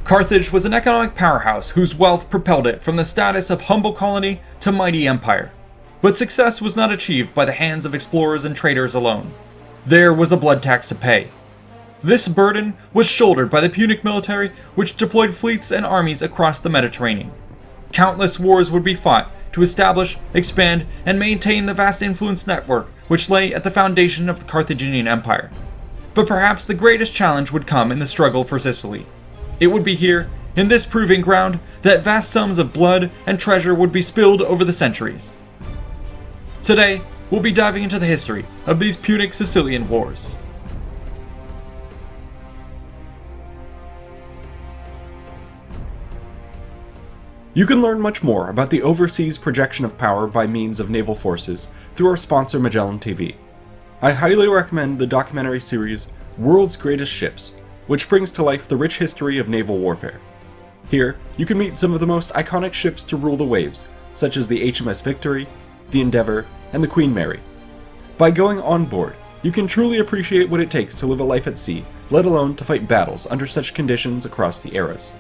Carthage was an economic powerhouse whose wealth propelled it from the status of humble colony to mighty empire. But success was not achieved by the hands of explorers and traders alone. There was a blood tax to pay. This burden was shouldered by the Punic military, which deployed fleets and armies across the Mediterranean. Countless wars would be fought to establish, expand, and maintain the vast influence network which lay at the foundation of the Carthaginian Empire. But perhaps the greatest challenge would come in the struggle for Sicily. It would be here, in this proving ground, that vast sums of blood and treasure would be spilled over the centuries. Today, we'll be diving into the history of these Punic Sicilian Wars. You can learn much more about the overseas projection of power by means of naval forces through our sponsor Magellan TV. I highly recommend the documentary series World's Greatest Ships, which brings to life the rich history of naval warfare. Here, you can meet some of the most iconic ships to rule the waves, such as the HMS Victory, the Endeavour, and the Queen Mary. By going on board, you can truly appreciate what it takes to live a life at sea, let alone to fight battles under such conditions across the eras.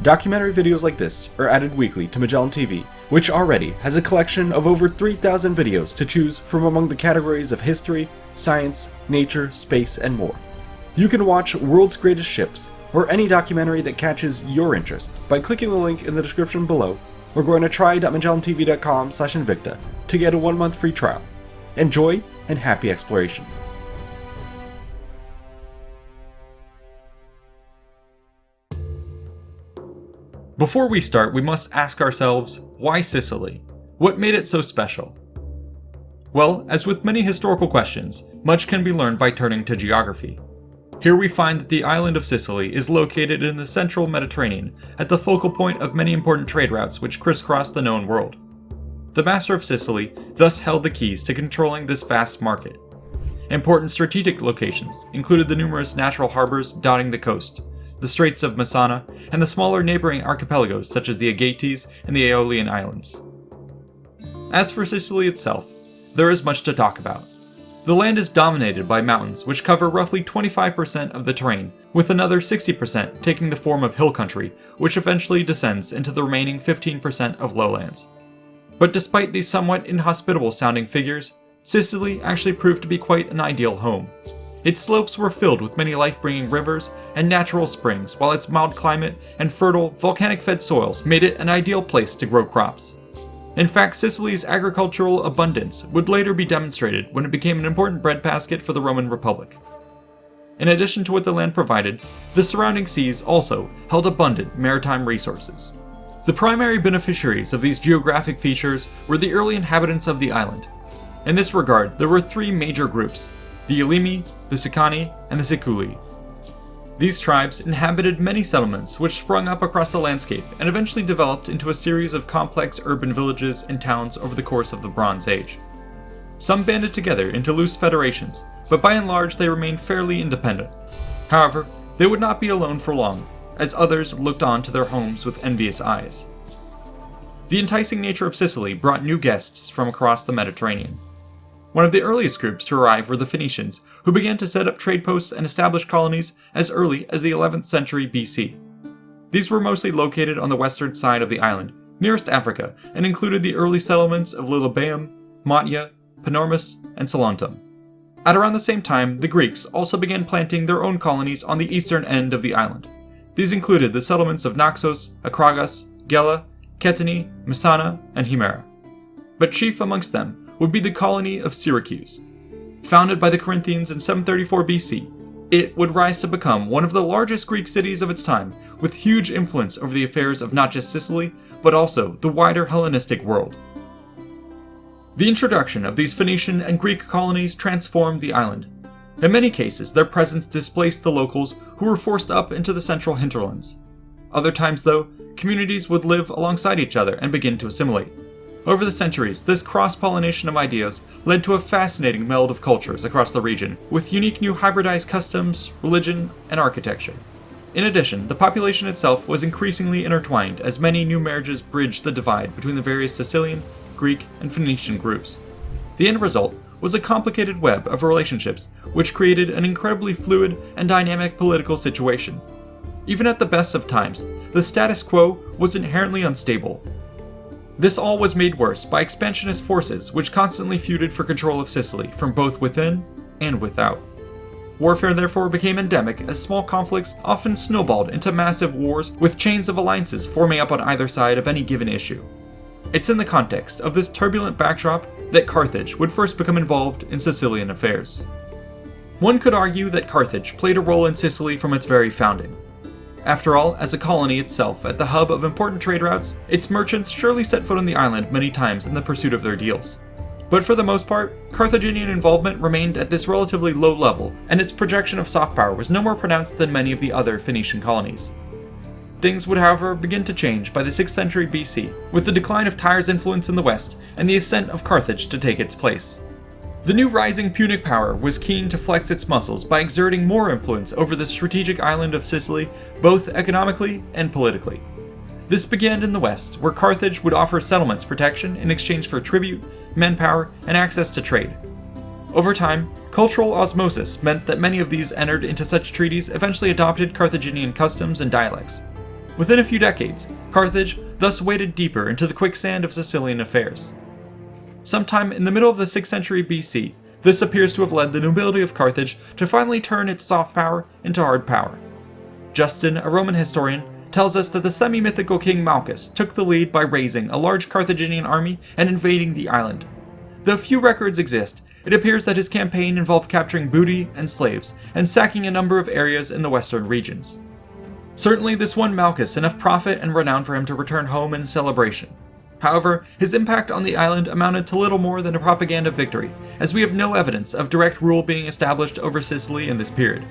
Documentary videos like this are added weekly to Magellan TV, which already has a collection of over 3,000 videos to choose from among the categories of history, science, nature, space, and more. You can watch World's Greatest Ships, or any documentary that catches your interest, by clicking the link in the description below, or going to try.magellantv.com/invicta to get a 1-month free trial. Enjoy, and happy exploration. Before we start, we must ask ourselves, why Sicily? What made it so special? Well, as with many historical questions, much can be learned by turning to geography. Here we find that the island of Sicily is located in the central Mediterranean, at the focal point of many important trade routes which crisscross the known world. The Master of Sicily thus held the keys to controlling this vast market. Important strategic locations included the numerous natural harbors dotting the coast, the Straits of Messina, and the smaller neighboring archipelagos such as the Aegates and the Aeolian Islands. As for Sicily itself, there is much to talk about. The land is dominated by mountains which cover roughly 25% of the terrain, with another 60% taking the form of hill country, which eventually descends into the remaining 15% of lowlands. But despite these somewhat inhospitable sounding figures, Sicily actually proved to be quite an ideal home. Its slopes were filled with many life-bringing rivers and natural springs, while its mild climate and fertile, volcanic-fed soils made it an ideal place to grow crops. In fact, Sicily's agricultural abundance would later be demonstrated when it became an important breadbasket for the Roman Republic. In addition to what the land provided, the surrounding seas also held abundant maritime resources. The primary beneficiaries of these geographic features were the early inhabitants of the island. In this regard, there were 3 major groups: the Elimi, the Sicani, and the Siculi. These tribes inhabited many settlements which sprung up across the landscape and eventually developed into a series of complex urban villages and towns over the course of the Bronze Age. Some banded together into loose federations, but by and large they remained fairly independent. However, they would not be alone for long, as others looked on to their homes with envious eyes. The enticing nature of Sicily brought new guests from across the Mediterranean. One of the earliest groups to arrive were the Phoenicians, who began to set up trade posts and establish colonies as early as the 11th century BC. These were mostly located on the western side of the island, nearest Africa, and included the early settlements of Lilybaeum, Motia, Panormus, and Salentum. At around the same time, the Greeks also began planting their own colonies on the eastern end of the island. These included the settlements of Naxos, Acragas, Gela, Ketini, Messana, and Himera. But chief amongst them would be the colony of Syracuse. Founded by the Corinthians in 734 BC, it would rise to become one of the largest Greek cities of its time, with huge influence over the affairs of not just Sicily, but also the wider Hellenistic world. The introduction of these Phoenician and Greek colonies transformed the island. In many cases, their presence displaced the locals who were forced up into the central hinterlands. Other times, though, communities would live alongside each other and begin to assimilate. Over the centuries, this cross-pollination of ideas led to a fascinating meld of cultures across the region, with unique new hybridized customs, religion, and architecture. In addition, the population itself was increasingly intertwined as many new marriages bridged the divide between the various Sicilian, Greek, and Phoenician groups. The end result was a complicated web of relationships which created an incredibly fluid and dynamic political situation. Even at the best of times, the status quo was inherently unstable. This all was made worse by expansionist forces which constantly feuded for control of Sicily from both within and without. Warfare therefore became endemic as small conflicts often snowballed into massive wars with chains of alliances forming up on either side of any given issue. It's in the context of this turbulent backdrop that Carthage would first become involved in Sicilian affairs. One could argue that Carthage played a role in Sicily from its very founding. After all, as a colony itself at the hub of important trade routes, its merchants surely set foot on the island many times in the pursuit of their deals. But for the most part, Carthaginian involvement remained at this relatively low level, and its projection of soft power was no more pronounced than many of the other Phoenician colonies. Things would however begin to change by the 6th century BC, with the decline of Tyre's influence in the west and the ascent of Carthage to take its place. The new rising Punic power was keen to flex its muscles by exerting more influence over the strategic island of Sicily, both economically and politically. This began in the west, where Carthage would offer settlements protection in exchange for tribute, manpower, and access to trade. Over time, cultural osmosis meant that many of these entered into such treaties eventually adopted Carthaginian customs and dialects. Within a few decades, Carthage thus waded deeper into the quicksand of Sicilian affairs. Sometime in the middle of the 6th century BC, this appears to have led the nobility of Carthage to finally turn its soft power into hard power. Justin, a Roman historian, tells us that the semi-mythical king Malchus took the lead by raising a large Carthaginian army and invading the island. Though few records exist, it appears that his campaign involved capturing booty and slaves and sacking a number of areas in the western regions. Certainly this won Malchus enough profit and renown for him to return home in celebration. However, his impact on the island amounted to little more than a propaganda victory, as we have no evidence of direct rule being established over Sicily in this period.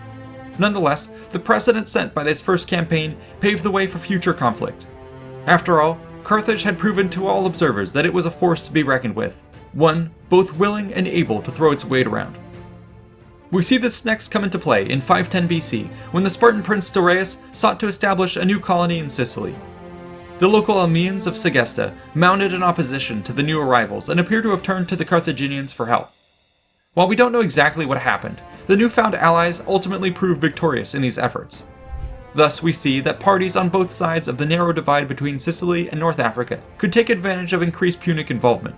Nonetheless, the precedent set by this first campaign paved the way for future conflict. After all, Carthage had proven to all observers that it was a force to be reckoned with, one both willing and able to throw its weight around. We see this next come into play in 510 BC, when the Spartan prince Dorian sought to establish a new colony in Sicily. The local Almeans of Segesta mounted an opposition to the new arrivals and appear to have turned to the Carthaginians for help. While we don't know exactly what happened, the newfound allies ultimately proved victorious in these efforts. Thus we see that parties on both sides of the narrow divide between Sicily and North Africa could take advantage of increased Punic involvement.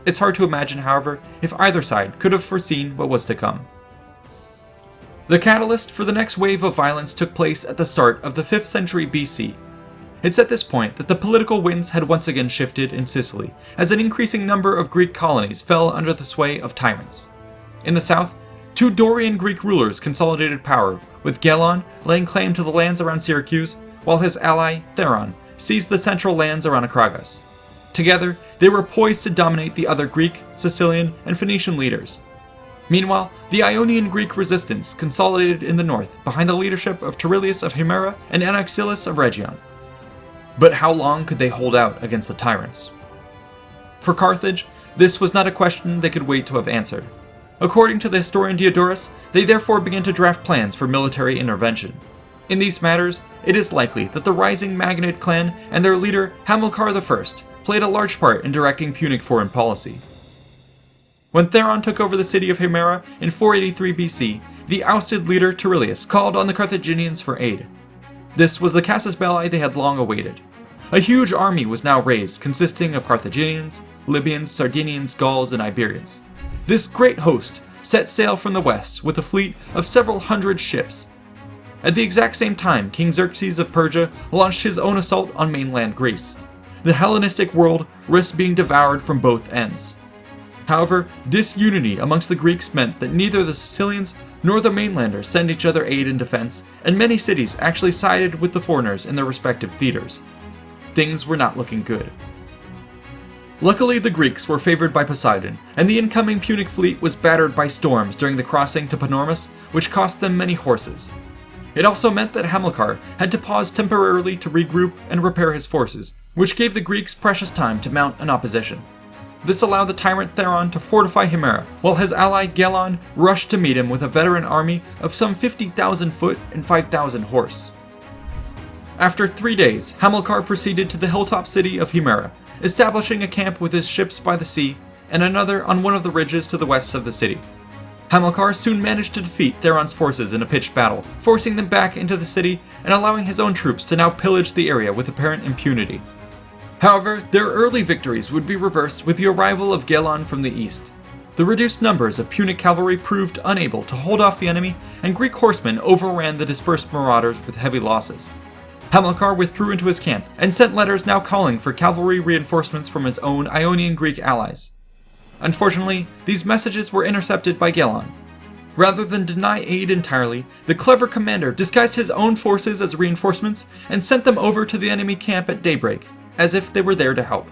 It's hard to imagine, however, if either side could have foreseen what was to come. The catalyst for the next wave of violence took place at the start of the 5th century BC. It's at this point that the political winds had once again shifted in Sicily, as an increasing number of Greek colonies fell under the sway of tyrants. In the south, 2 Dorian Greek rulers consolidated power, with Gelon laying claim to the lands around Syracuse, while his ally, Theron, seized the central lands around Acragas. Together, they were poised to dominate the other Greek, Sicilian, and Phoenician leaders. Meanwhile, the Ionian Greek resistance consolidated in the north behind the leadership of Tirilius of Himera and Anaxilis of Rhegion. But how long could they hold out against the tyrants? For Carthage, this was not a question they could wait to have answered. According to the historian Diodorus, they therefore began to draft plans for military intervention. In these matters, it is likely that the rising Magnid clan and their leader Hamilcar the First played a large part in directing Punic foreign policy. When Theron took over the city of Himera in 483 BC, the ousted leader Tirilius called on the Carthaginians for aid. This was the casus belli they had long awaited. A huge army was now raised, consisting of Carthaginians, Libyans, Sardinians, Gauls, and Iberians. This great host set sail from the west with a fleet of several hundred ships. At the exact same time, King Xerxes of Persia launched his own assault on mainland Greece. The Hellenistic world risked being devoured from both ends. However, disunity amongst the Greeks meant that neither the Sicilians nor the mainlanders sent each other aid and defense, and many cities actually sided with the foreigners in their respective theaters. Things were not looking good. Luckily, the Greeks were favored by Poseidon, and the incoming Punic fleet was battered by storms during the crossing to Panormus, which cost them many horses. It also meant that Hamilcar had to pause temporarily to regroup and repair his forces, which gave the Greeks precious time to mount an opposition. This allowed the tyrant Theron to fortify Himera, while his ally Gelon rushed to meet him with a veteran army of some 50,000 foot and 5,000 horse. After 3 days, Hamilcar proceeded to the hilltop city of Himera, establishing a camp with his ships by the sea and another on one of the ridges to the west of the city. Hamilcar soon managed to defeat Theron's forces in a pitched battle, forcing them back into the city and allowing his own troops to now pillage the area with apparent impunity. However, their early victories would be reversed with the arrival of Gelon from the east. The reduced numbers of Punic cavalry proved unable to hold off the enemy, and Greek horsemen overran the dispersed marauders with heavy losses. Hamilcar withdrew into his camp and sent letters now calling for cavalry reinforcements from his own Ionian Greek allies. Unfortunately, these messages were intercepted by Gelon. Rather than deny aid entirely, the clever commander disguised his own forces as reinforcements and sent them over to the enemy camp at daybreak, as if they were there to help.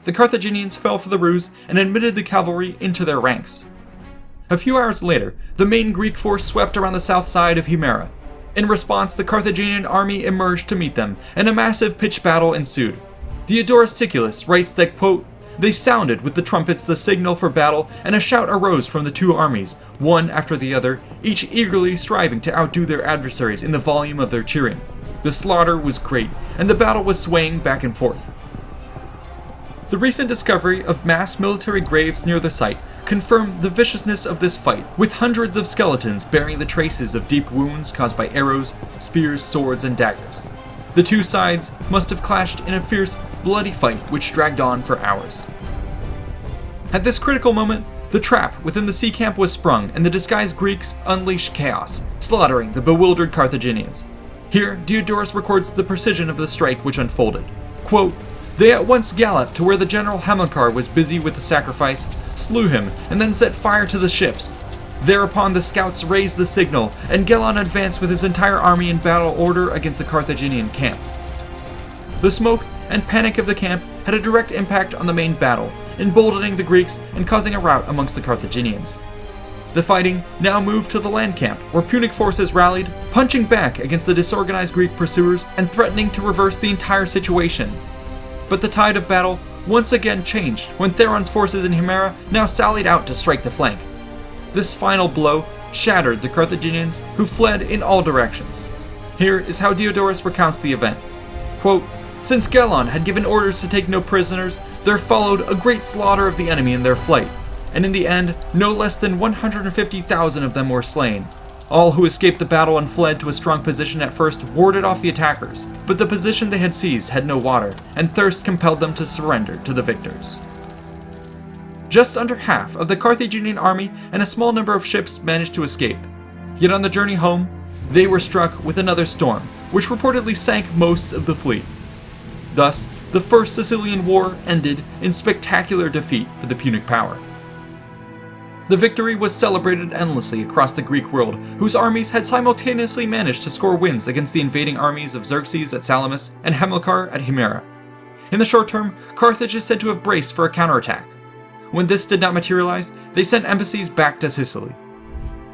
The Carthaginians fell for the ruse and admitted the cavalry into their ranks. A few hours later, the main Greek force swept around the south side of Himera. In response, the Carthaginian army emerged to meet them, and a massive pitched battle ensued. Diodorus Siculus writes that, quote, "They sounded with the trumpets the signal for battle, and a shout arose from the two armies, one after the other, each eagerly striving to outdo their adversaries in the volume of their cheering. The slaughter was great, and the battle was swaying back and forth." The recent discovery of mass military graves near the site confirmed the viciousness of this fight, with hundreds of skeletons bearing the traces of deep wounds caused by arrows, spears, swords, and daggers. The two sides must have clashed in a fierce, bloody fight which dragged on for hours. At this critical moment, the trap within the sea camp was sprung, and the disguised Greeks unleashed chaos, slaughtering the bewildered Carthaginians. Here, Diodorus records the precision of the strike which unfolded. Quote, "They at once galloped to where the general Hamilcar was busy with the sacrifice, slew him, and then set fire to the ships. Thereupon the scouts raised the signal, and Gelon advanced with his entire army in battle order against the Carthaginian camp." The smoke and panic of the camp had a direct impact on the main battle, emboldening the Greeks and causing a rout amongst the Carthaginians. The fighting now moved to the land camp, where Punic forces rallied, punching back against the disorganized Greek pursuers and threatening to reverse the entire situation. But the tide of battle once again changed when Theron's forces in Himera now sallied out to strike the flank. This final blow shattered the Carthaginians, who fled in all directions. Here is how Diodorus recounts the event. Quote, "Since Gelon had given orders to take no prisoners, there followed a great slaughter of the enemy in their flight, and in the end, no less than 150,000 of them were slain. All who escaped the battle and fled to a strong position at first warded off the attackers, but the position they had seized had no water, and thirst compelled them to surrender to the victors." Just under half of the Carthaginian army and a small number of ships managed to escape. Yet on the journey home, they were struck with another storm, which reportedly sank most of the fleet. Thus, the First Sicilian War ended in spectacular defeat for the Punic power. The victory was celebrated endlessly across the Greek world, whose armies had simultaneously managed to score wins against the invading armies of Xerxes at Salamis and Hamilcar at Himera. In the short term, Carthage is said to have braced for a counterattack. When this did not materialize, they sent embassies back to Sicily.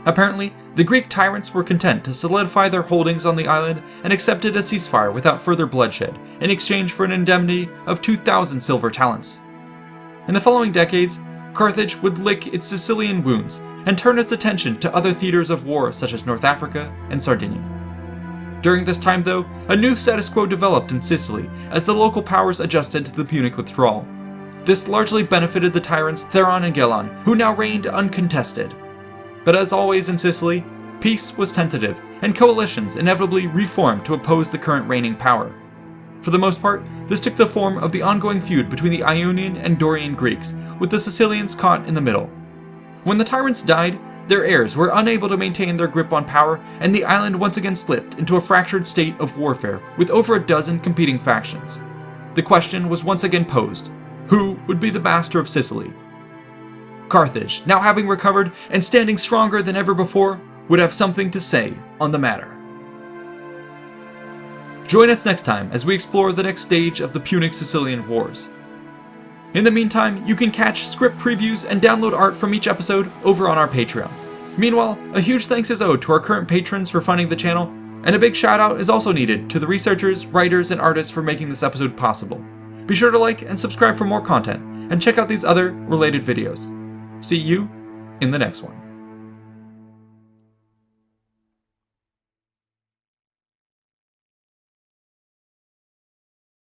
Apparently, the Greek tyrants were content to solidify their holdings on the island and accepted a ceasefire without further bloodshed, in exchange for an indemnity of 2,000 silver talents. In the following decades, Carthage would lick its Sicilian wounds and turn its attention to other theaters of war such as North Africa and Sardinia. During this time, though, a new status quo developed in Sicily as the local powers adjusted to the Punic withdrawal. This largely benefited the tyrants Theron and Gelon, who now reigned uncontested. But as always in Sicily, peace was tentative, and coalitions inevitably reformed to oppose the current reigning power. For the most part, this took the form of the ongoing feud between the Ionian and Dorian Greeks, with the Sicilians caught in the middle. When the tyrants died, their heirs were unable to maintain their grip on power, and the island once again slipped into a fractured state of warfare with over a dozen competing factions. The question was once again posed: who would be the master of Sicily? Carthage, now having recovered and standing stronger than ever before, would have something to say on the matter. Join us next time as we explore the next stage of the Punic Sicilian Wars. In the meantime, you can catch script previews and download art from each episode over on our Patreon. Meanwhile, a huge thanks is owed to our current patrons for funding the channel, and a big shout out is also needed to the researchers, writers, and artists for making this episode possible. Be sure to like and subscribe for more content, and check out these other related videos. See you in the next one.